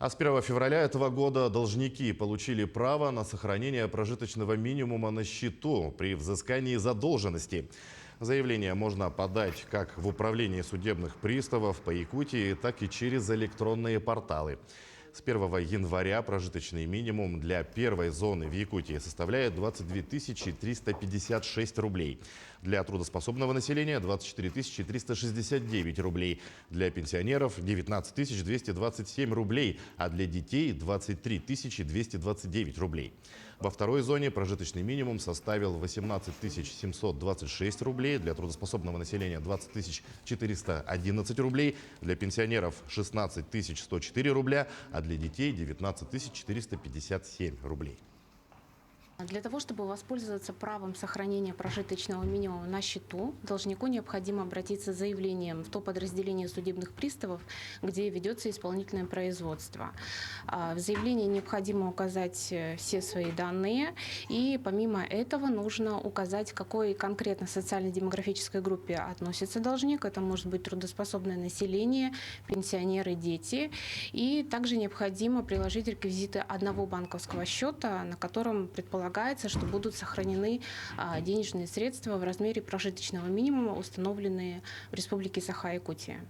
А с 1 февраля этого года должники получили право на сохранение прожиточного минимума на счету при взыскании задолженности. Заявление можно подать как в управлении судебных приставов по Якутии, так и через электронные порталы. С 1 января прожиточный минимум для первой зоны в Якутии составляет 22 356 рублей. Для трудоспособного населения 24 369 рублей. Для пенсионеров 19 227 рублей, а для детей 23 229 рублей. Во второй зоне прожиточный минимум составил 18 726 рублей, для трудоспособного населения 20 411 рублей, для пенсионеров 16 104 рубля, а для детей 19 457 рублей. Для того, чтобы воспользоваться правом сохранения прожиточного минимума на счету, должнику необходимо обратиться с заявлением в то подразделение судебных приставов, где ведется исполнительное производство. В заявлении необходимо указать все свои данные, и помимо этого нужно указать, к какой конкретно социально-демографической группе относится должник. Это может быть трудоспособное население, пенсионеры, дети. И также необходимо приложить реквизиты одного банковского счета, на котором предполагается, что будут сохранены денежные средства в размере прожиточного минимума, установленные в Республике Саха-Якутия.